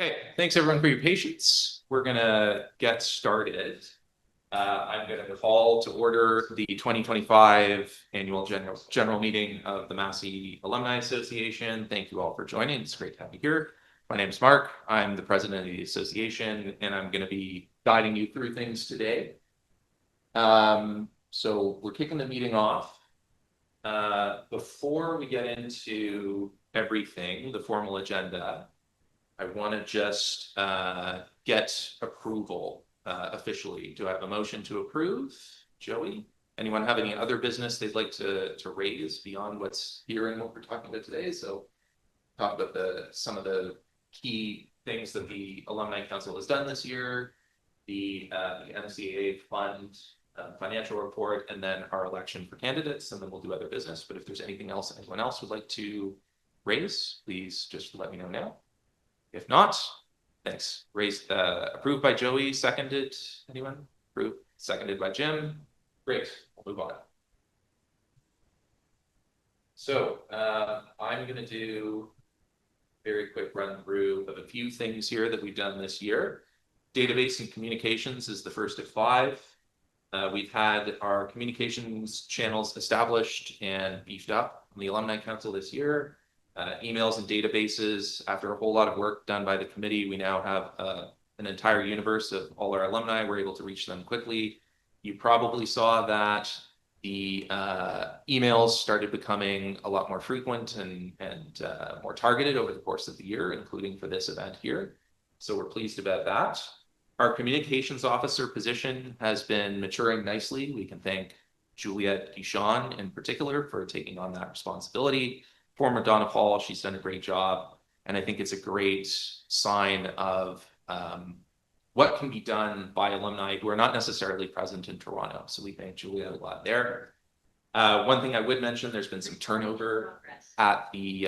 Okay, thanks everyone for your patience. We're gonna get started. I'm gonna call to order the 2025 annual general meeting of the Massey Alumni Association. Thank you all for joining. It's great to have you here. My name is Mark. I'm the president of the association, and I'm going to be guiding you through things today. So we're kicking the meeting off. Before we get into everything, the formal agenda, I want to just get approval officially. Do I have a motion to approve? Joey? Anyone have any other business they'd like to raise beyond what's here and what we're talking about today? So talk about some of the key things that the Alumni Council has done this year, the NCAA fund financial report, and then our election for candidates, and then we'll do other business. But if there's anything else anyone else would like to raise, please just let me know now. If not, thanks. Approved by Joey, seconded. Anyone? Approved, seconded by Jim. Great, we'll move on. So I'm going to do a very quick run through of a few things here that we've done this year. Database and communications is the first of 5. We've had our communications channels established and beefed up on the Alumni Council this year. Emails and databases, after a whole lot of work done by the committee, we now have an entire universe of all our alumni. We're able to reach them quickly. You probably saw that the emails started becoming a lot more frequent and more targeted over the course of the year, including for this event here. So we're pleased about that. Our communications officer position has been maturing nicely. We can thank Juliette Guichon in particular for taking on that responsibility. Former Donna Paul, she's done a great job. And I think it's a great sign of what can be done by alumni who are not necessarily present in Toronto. So we thank Julia a lot there. One thing I would mention, there's been some turnover at the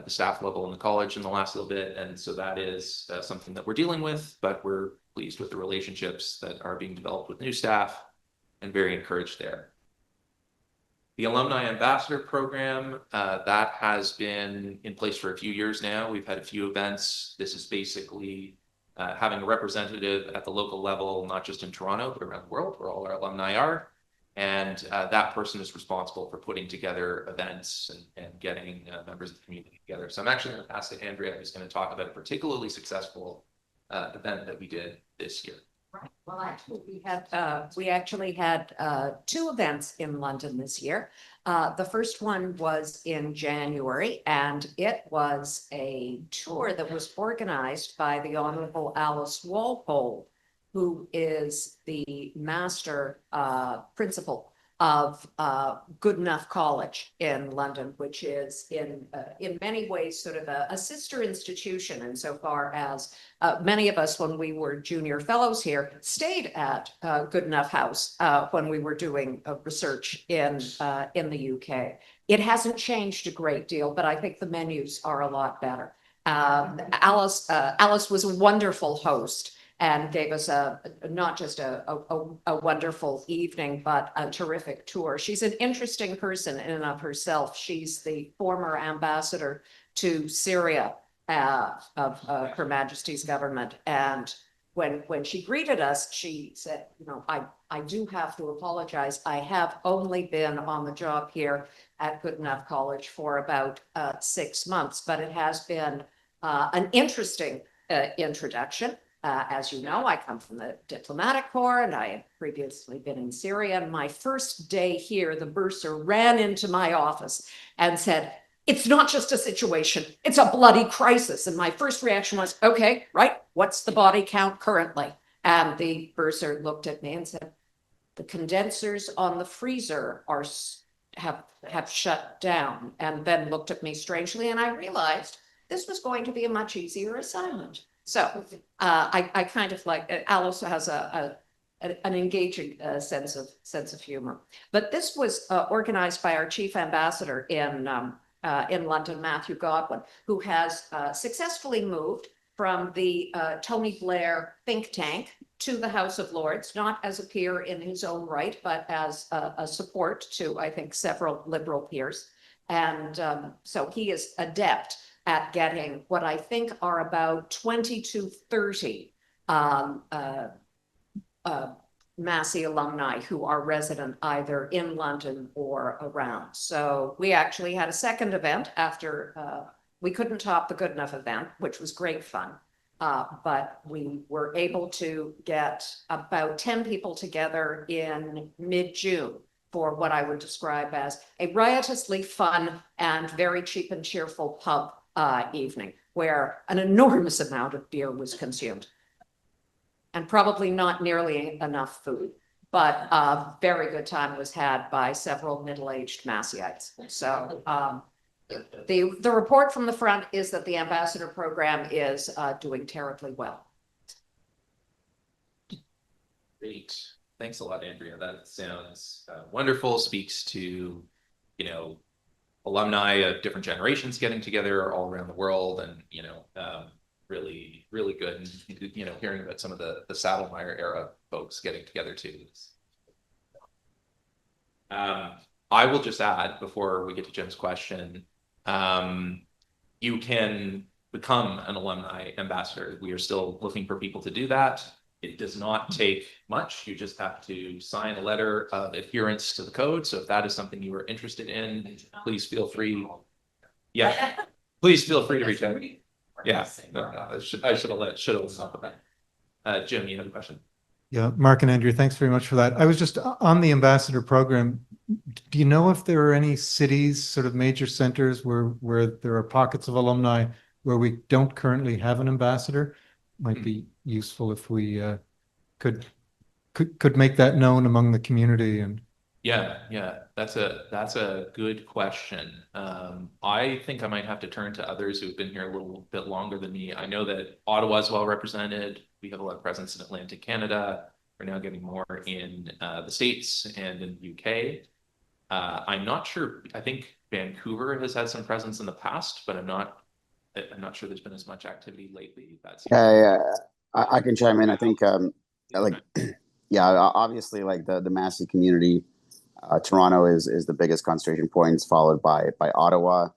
staff level in the college in the last little bit. And so that is something that we're dealing with, but we're pleased with the relationships that are being developed with new staff and very encouraged there. The Alumni Ambassador Program, that has been in place for a few years now. We've had a few events. This is basically having a representative at the local level, not just in Toronto, but around the world where all our alumni are. And that person is responsible for putting together events and getting members of the community together. So I'm actually going to pass to Andrea, who's going to talk about a particularly successful event that we did this year. Right. Well, actually, we actually had 2 events in London this year. The first one was in January, and it was a tour that was organized by the Honorable Alice Walpole, who is the master principal of Goodenough College in London, which is in many ways sort of a sister institution insofar as many of us, when we were junior fellows here, stayed at Goodenough House when we were doing research in the UK. It hasn't changed a great deal, but I think the menus are a lot better. Alice was a wonderful host and gave us not just a wonderful evening, but a terrific tour. She's an interesting person in and of herself. She's the former ambassador to Syria of Her Majesty's government. And when she greeted us, she said, you know, I do have to apologize. I have only been on the job here at Goodenough College for about 6 months, but it has been an interesting introduction. As you know, I come from the diplomatic corps and I had previously been in Syria. And my first day here, the bursar ran into my office and said, "It's not just a situation, it's a bloody crisis." And my first reaction was, okay, right, what's the body count currently? And the bursar looked at me and said, "The condensers on the freezer have shut down," and then looked at me strangely. And I realized this was going to be a much easier assignment. So I kind of like, Alice has an engaging sense of humor. But this was organized by our chief ambassador in London, Matthew Godwin, who has successfully moved from the Tony Blair think tank to the House of Lords, not as a peer in his own right, but as a support to, I think, several Liberal peers. And so he is adept at getting what I think are about 20 to 30 Massey alumni who are resident either in London or around. So we actually had a second event after we couldn't top the Good Enough event, which was great fun. But we were able to get about 10 people together in mid-June for what I would describe as a riotously fun and very cheap and cheerful pub evening, where an enormous amount of beer was consumed. And probably not nearly enough food, but a very good time was had by several middle-aged Masseyites. So the report from the front is that the ambassador program is doing terribly well. Great. Thanks a lot, Andrea. That sounds wonderful. Speaks to, you know, alumni of different generations getting together all around the world, and, you know, really, really good. And, you know, hearing about some of the Saddlemeyer era folks getting together too. I will just add before we get to Jim's question, you can become an alumni ambassador. We are still looking for people to do that. It does not take much. You just have to sign a letter of adherence to the code. So if that is something you are interested in, please feel free. Yeah, please feel free to reach out. Yeah, no, I should have thought of that. Jim, you have a question? Yeah, Mark and Andrew, thanks very much for that. I was just on the ambassador program. Do you know if there are any cities, sort of major centers where there are pockets of alumni where we don't currently have an ambassador? Might be useful if we could make that known among the community. And yeah, that's a good question. I think I might have to turn to others who've been here a little bit longer than me. I know that Ottawa is well represented. We have a lot of presence in Atlantic Canada. We're now getting more in the States and in the UK. I'm not sure. I think Vancouver has had some presence in the past, but I'm not sure there's been as much activity lately. I can chime in. I think like yeah, obviously like the Massey community, Toronto is the biggest concentration points, followed by Ottawa,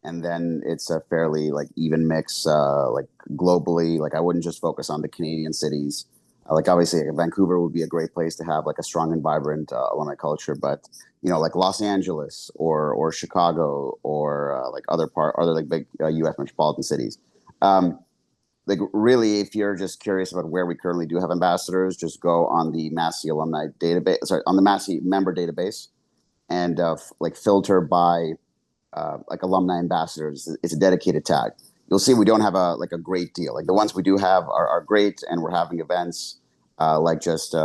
and then it's a fairly like even mix like globally. Like I wouldn't just focus on the Canadian cities. Like obviously Vancouver would be a great place to have like a strong and vibrant alumni culture, but you know, like Los Angeles or Chicago or like other like big U.S. metropolitan cities. Like really, if you're just curious about where we currently do have ambassadors, just go on the Massey alumni database, sorry, on the Massey member database, and like filter by like alumni ambassadors. It's a dedicated tag. You'll see we don't have a great deal. Like the ones we do have are great, and we're having events like just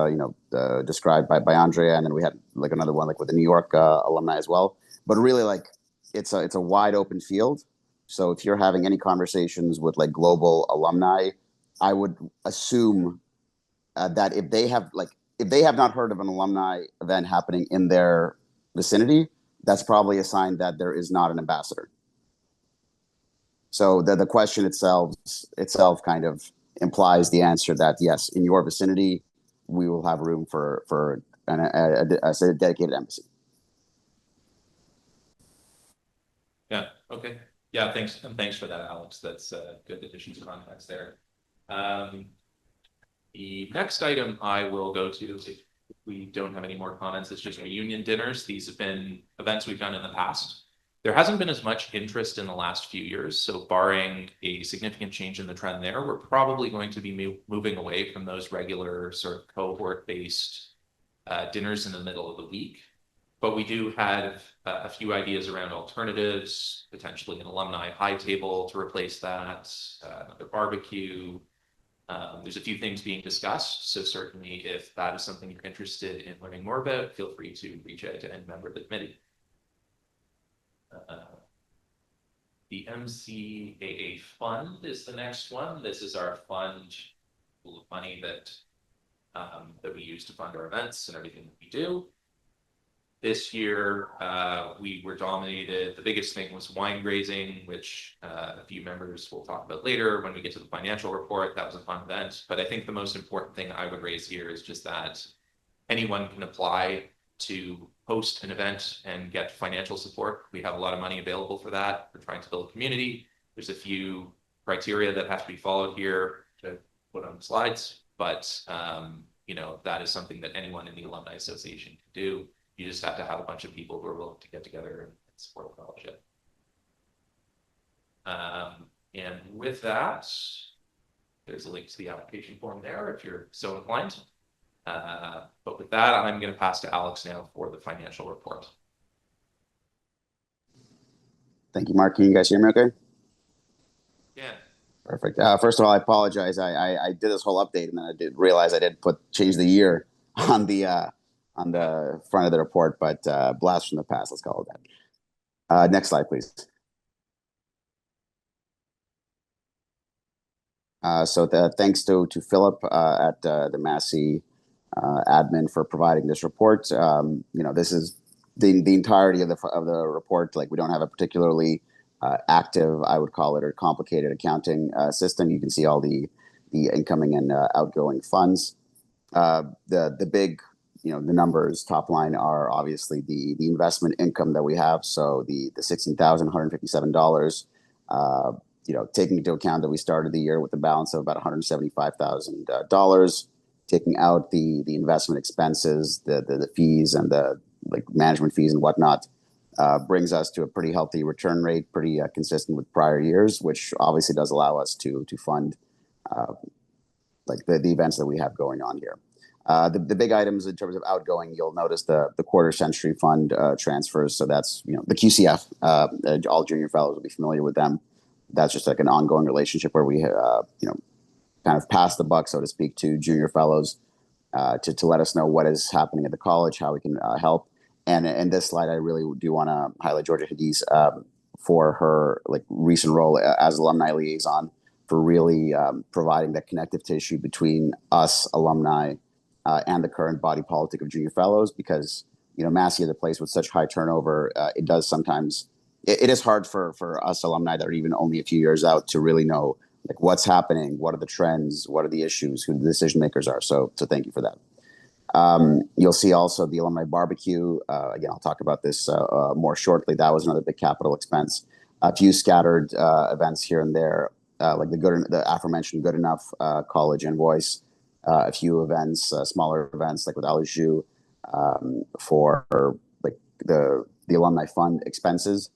described by Andrea, and then we had like another one like with the New York alumni as well. But really, like it's a wide open field. So if you're having any conversations with like global alumni, I would assume that if they have not heard of an alumni event happening in their vicinity, that's probably a sign that there is not an ambassador. So the question itself kind of implies the answer that yes, in your vicinity, we will have room for a dedicated embassy. Yeah. Okay. Yeah. Thanks for that, Alex. That's a good addition to context there. The next item I will go to, if we don't have any more comments, is just reunion dinners. These have been events we've done in the past. There hasn't been as much interest in the last few years, so barring a significant change in the trend there, we're probably going to be moving away from those regular sort of cohort-based dinners in the middle of the week. But we do have a few ideas around alternatives, potentially an alumni high table to replace that, another barbecue. There's a few things being discussed, so certainly if that is something you're interested in learning more about, feel free to reach out to any member of the committee. The MCAA fund is the next one. This is our fund full of money that we use to fund our events and everything that we do. This year, we were dominated. The biggest thing was wine grazing, which a few members will talk about later when we get to the financial report. That was a fun event. But I think the most important thing I would raise here is just that anyone can apply to host an event and get financial support. We have a lot of money available for that. We're trying to build a community. There's a few criteria that have to be followed here to put on the slides, but you know, that is something that anyone in the Alumni Association can do. You just have to have a bunch of people who are willing to get together and support the fellowship. And with that, there's a link to the application form there if you're so inclined. But with that, I'm going to pass to Alex now for the financial report. Thank you, Mark. Can you guys hear me okay? Yeah. Perfect. First of all, I apologize. I did this whole update and then I did realize I did change the year on the front of the report, but blast from the past, let's call it that. Next slide, please. Thanks to Philip at the Massey admin for providing this report. You know, this is the entirety of the report. Like, we don't have a particularly active, I would call it, or complicated accounting system. You can see all the incoming and outgoing funds. The big, you know, the numbers top line are obviously the investment income that we have. So the $16,157. You know, taking into account that we started the year with a balance of about $175,000, taking out the investment expenses, the fees and the like management fees and whatnot, brings us to a pretty healthy return rate, pretty consistent with prior years, which obviously does allow us to fund like the events that we have going on here. The big items in terms of outgoing, you'll notice the quarter century fund transfers. So that's, you know, the QCF. All junior fellows will be familiar with them. That's just like an ongoing relationship where we, you know, kind of pass the buck, so to speak, to junior fellows to let us know what is happening at the college, how we can help. And in this slide, I really do want to highlight Georgia Hadiz for her like recent role as alumni liaison, for really providing that connective tissue between us alumni and the current body politic of junior fellows. Because, you know, Massey is a place with such high turnover. It does sometimes. It is hard for us alumni that are even only a few years out to really know like what's happening, what are the trends, what are the issues, who the decision makers are. So thank you for that. You'll see also the alumni barbecue. Again, I'll talk about this more shortly. That was another big capital expense. A few scattered events here and there, like the aforementioned Good Enough College Invoice. A few events, smaller events like with Alujou for like the alumni fund expenses.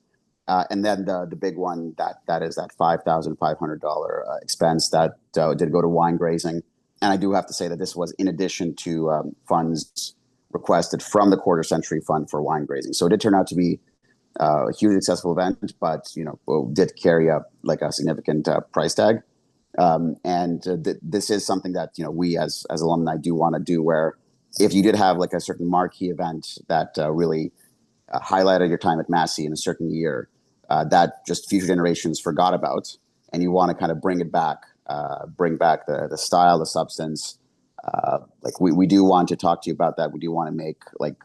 And then the big one that is that $5,500 expense that did go to wine grazing. And I do have to say that this was in addition to funds requested from the Quarter Century Fund for wine grazing. So it did turn out to be a hugely successful event, but, you know, did carry up like a significant price tag. This is something that, you know, we as alumni do want to do, where if you did have like a certain marquee event that really highlighted your time at Massey in a certain year, that just future generations forgot about, and you want to kind of bring back the style, the substance. Like we do want to talk to you about that. We do want to make like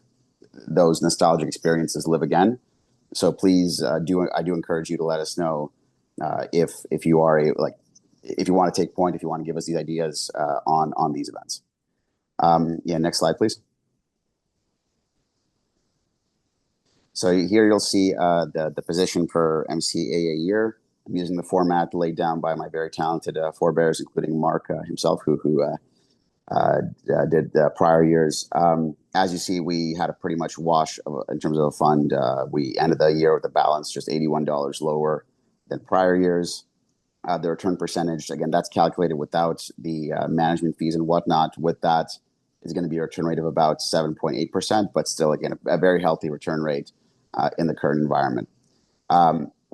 those nostalgic experiences live again. So please I do encourage you to let us know if you are if you want to take point, if you want to give us these ideas on these events. Yeah, next slide, please. So here you'll see the position per MCA a year. I'm using the format laid down by my very talented forebears, including Mark himself, who did prior years. As you see, we had a pretty much wash in terms of a fund. We ended the year with a balance just $81 lower than prior years. The return percentage, again, that's calculated without the management fees and whatnot. With that is going to be a return rate of about 7.8%, but still, again, a very healthy return rate in the current environment.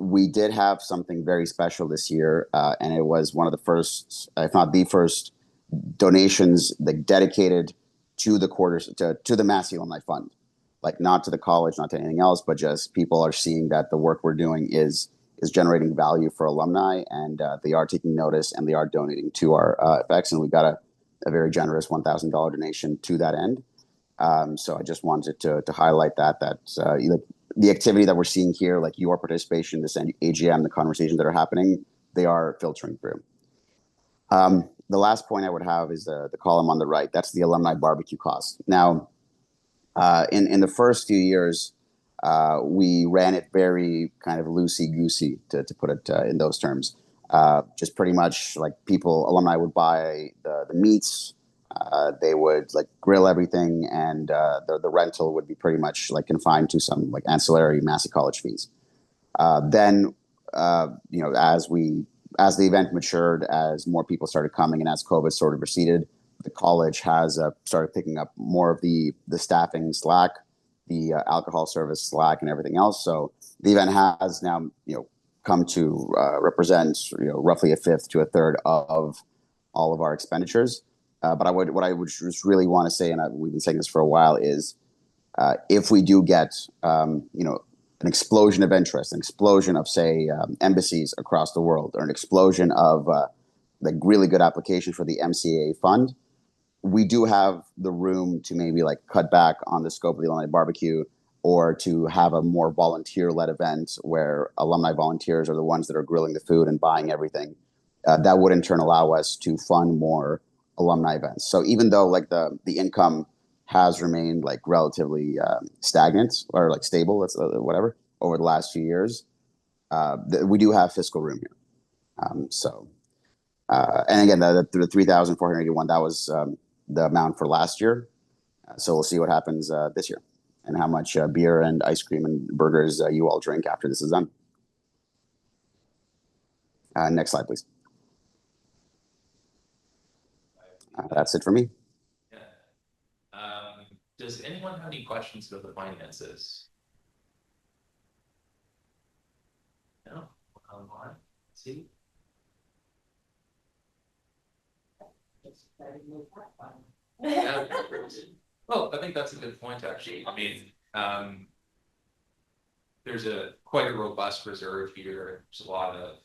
We did have something very special this year, and it was one of the first, if not the first, donations like dedicated to the to the Massey Alumni Fund. Like, not to the college, not to anything else, but just people are seeing that the work we're doing is generating value for alumni, and they are taking notice and they are donating to our effects. And we got a very generous $1,000 donation to that end. So I just wanted to highlight that the activity that we're seeing here, like your participation in this AGM, the conversations that are happening, they are filtering through. The last point I would have is the column on the right. That's the alumni barbecue cost. Now, in the first few years, we ran it very kind of loosey-goosey, to put it in those terms. Just pretty much like alumni would buy the meats, they would like grill everything, and the rental would be pretty much like confined to some like ancillary Massey College fees. Then, as the event matured, as more people started coming, and as COVID sort of receded, the college has started picking up more of the staffing slack, the alcohol service slack, and everything else. So the event has now, come to represent, roughly a fifth to a third of all of our expenditures. But what I would just really want to say, and we've been saying this for a while, is if we do get, an explosion of interest, an explosion of, say, embassies across the world, or an explosion of like really good application for the MCA fund, we do have the room to maybe like cut back on the scope of the alumni barbecue, or to have a more volunteer-led event where alumni volunteers are the ones that are grilling the food and buying everything. That would in turn allow us to fund more alumni events. So even though like the income has remained like relatively stagnant or like stable, let's whatever, over the last few years, we do have fiscal room here. And again, the 3,481, that was the amount for last year. So we'll see what happens this year, and how much beer and ice cream and burgers you all drink after this is done. Next slide, please. That's it for me. Yeah. Does anyone have any questions about the finances? No? Online? See? Yeah. Well, I think that's a good point, actually. I mean, there's quite a robust reserve here. There's a lot of,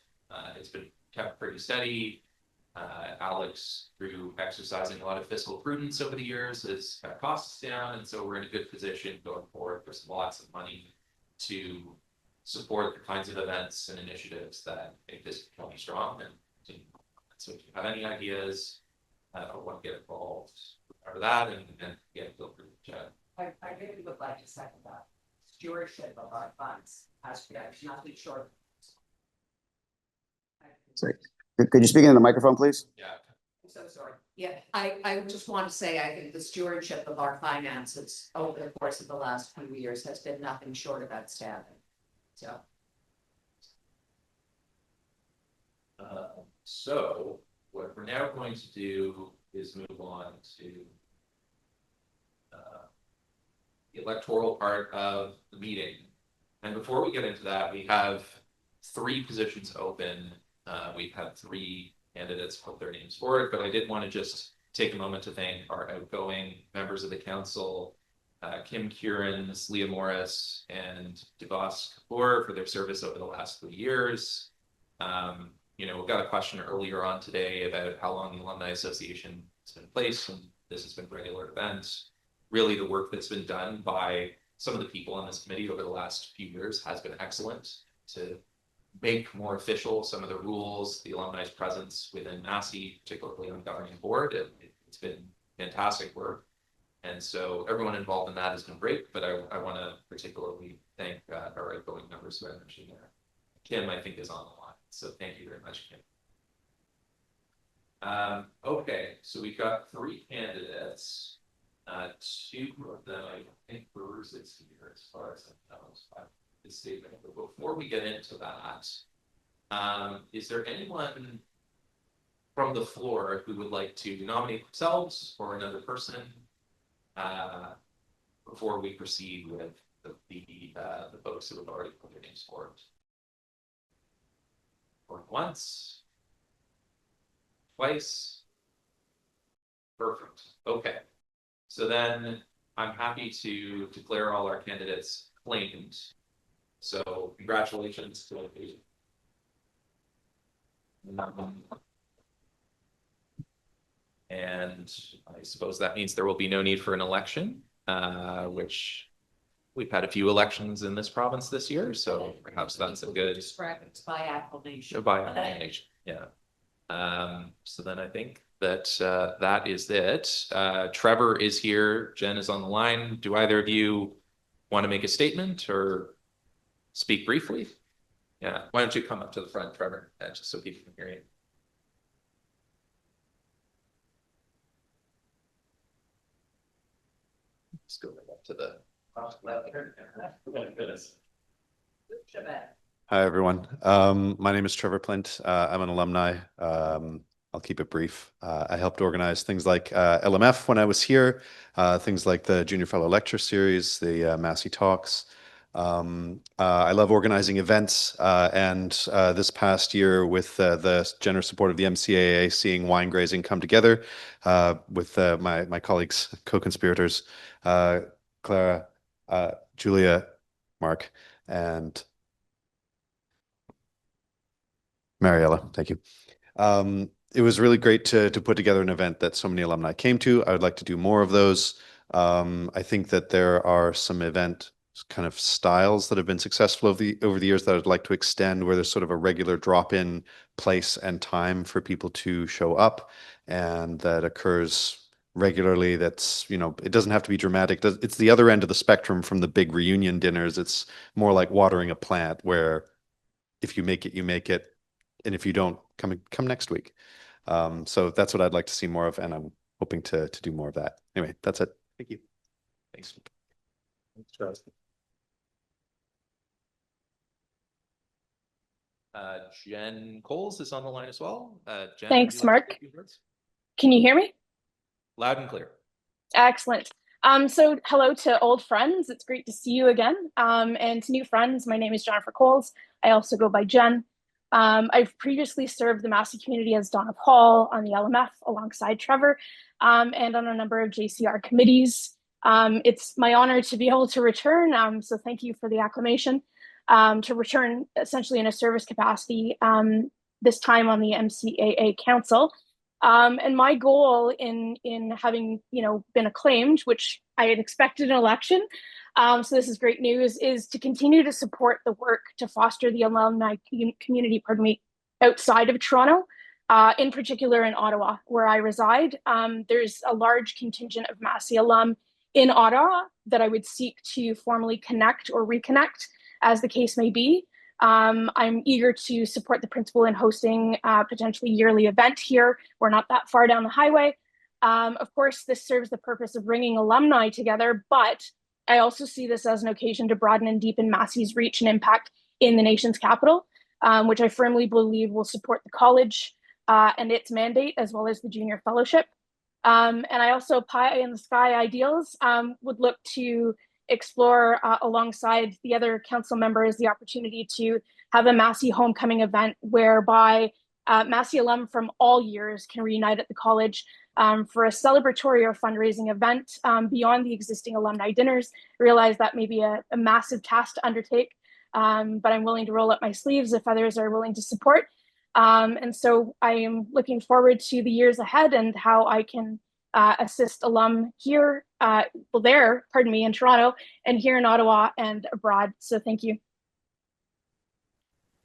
it's been kept pretty steady. Alex, through exercising a lot of fiscal prudence over the years, has cut costs down, and so we're in a good position going forward. There's lots of money to support the kinds of events and initiatives that make this community strong. And so if you have any ideas, want to get involved or that, and feel free to chat. I really would like to second that. Stewardship of our funds has to be nothing short. Sorry. Could you speak into the microphone, please? Yeah. I'm so sorry. Yeah, I just want to say, I think the stewardship of our finances over the course of the last few years has been nothing short of outstanding. So what we're now going to do is move on to the electoral part of the meeting. And before we get into that, we have 3 positions open. We've had 3 candidates put their names forward, but I did want to just take a moment to thank our outgoing members of the council, Kim Curans, Leah Morris, and Devos Kapoor, for their service over the last 3 years. We got a question earlier on today about how long the Alumni Association has been in place, and this has been a regular event. Really, the work that's been done by some of the people on this committee over the last few years has been excellent to make more official some of the rules, the alumni's presence within Massey, particularly on the governing board. It's been fantastic work. And so everyone involved in that has been great, but I want to particularly thank our outgoing members who I mentioned there. Kim, I think, is on the line. So thank you very much, Kim. Okay, so we've got 3 candidates. 2 of them, I think, Brewers is here as far as I know. This statement. But before we get into that, is there anyone from the floor who would like to nominate themselves or another person before we proceed with the folks who have already put their names forward? Or once, twice. Perfect. Okay. So then I'm happy to declare all our candidates claimed. So congratulations to you. And I suppose that means there will be no need for an election, which we've had a few elections in this province this year, so perhaps that's a good. It's by acclamation. By acclamation, yeah. So then I think that that is it. Trevor is here. Jen is on the line. Do either of you want to make a statement or speak briefly? Yeah, why don't you come up to the front, Trevor, just so people can hear you. Just go right up to the left here. Hi, everyone. My name is Trevor Plint. I'm an alumni. I'll keep it brief. I helped organize things like LMF when I was here, things like the Junior Fellow Lecture Series, the Massey Talks. I love organizing events, and this past year with the generous support of the MCAA, seeing wine grazing come together with my colleagues, co-conspirators, Clara, Julia, Mark, and Mariella. Thank you. It was really great to put together an event that so many alumni came to. I would like to do more of those. I think that there are some event kind of styles that have been successful over the years that I'd like to extend, where there's sort of a regular drop-in place and time for people to show up, and that occurs regularly. That's, you know, it doesn't have to be dramatic. It's the other end of the spectrum from the big reunion dinners. It's more like watering a plant, where if you make it, you make it. And if you don't, come next week. So that's what I'd like to see more of, and I'm hoping to do more of that. Anyway, that's it. Thank you. Thanks. Thanks, Charles. Jen Coles is on the line as well. Jen, Thanks, Mark. words? Can you hear me? Loud and clear. Excellent. So hello to old friends. It's great to see you again. And to new friends, my name is Jennifer Coles. I also go by Jen. I've previously served the Massey community as Donna Paul on the LMF alongside Trevor, and on a number of JCR committees. It's my honor to be able to return, so thank you for the acclamation, to return essentially in a service capacity, this time on the MCAA Council. And my goal in having, you know, been acclaimed, which I had expected an election, so this is great news, is to continue to support the work to foster the alumni community, outside of Toronto, in particular in Ottawa, where I reside. There's a large contingent of Massey alum in Ottawa that I would seek to formally connect or reconnect, as the case may be. I'm eager to support the principal in hosting a potentially yearly event here. We're not that far down the highway. Of course, this serves the purpose of bringing alumni together, but I also see this as an occasion to broaden and deepen Massey's reach and impact in the nation's capital, which I firmly believe will support the college and its mandate, as well as the junior fellowship. And I also, pie in the sky ideals, would look to explore alongside the other council members the opportunity to have a Massey homecoming event whereby Massey alum from all years can reunite at the college for a celebratory or fundraising event beyond the existing alumni dinners. I realize that may be a massive task to undertake, but I'm willing to roll up my sleeves if others are willing to support. And so I am looking forward to the years ahead and how I can assist alum here, in Toronto, and here in Ottawa and abroad. So thank you.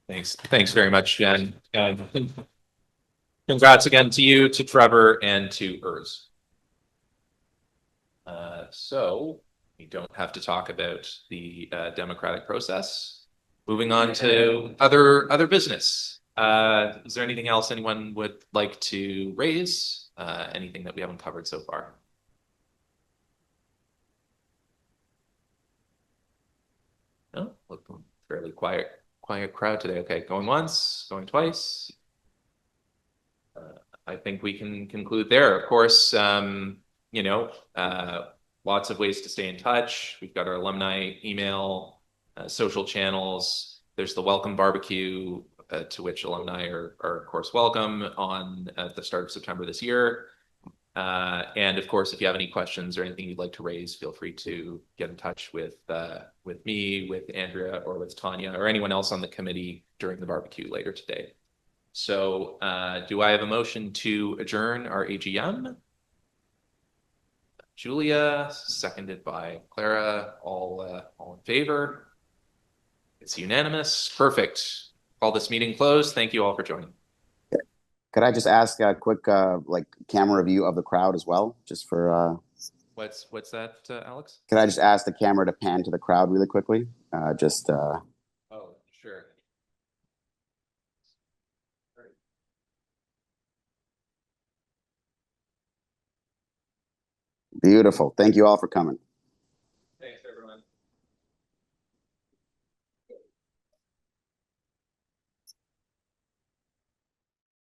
Thanks. Thanks very much, Jen. Congrats again to you, to Trevor, and to Urs. So we don't have to talk about the democratic process. Moving on to other business. Is there anything else anyone would like to raise? Anything that we haven't covered so far? No, look, fairly quiet crowd today. Okay, going once, going twice. I think we can conclude there. Of course, you know, lots of ways to stay in touch. We've got our alumni email, social channels. There's the welcome barbecue, to which alumni are of course welcome on at the start of September this year. And of course, if you have any questions or anything you'd like to raise, feel free to get in touch with me, with Andrea, or with Tanya, or anyone else on the committee during the barbecue later today. So do I have a motion to adjourn our AGM? Julia, seconded by Clara, all in favor? It's unanimous. Perfect. Call this meeting closed. Thank you all for joining. Could I just ask a quick like camera view of the crowd as well, just for What's that, Alex? Could I just ask the camera to pan to the crowd really quickly? Oh, sure. Beautiful. Thank you all for coming.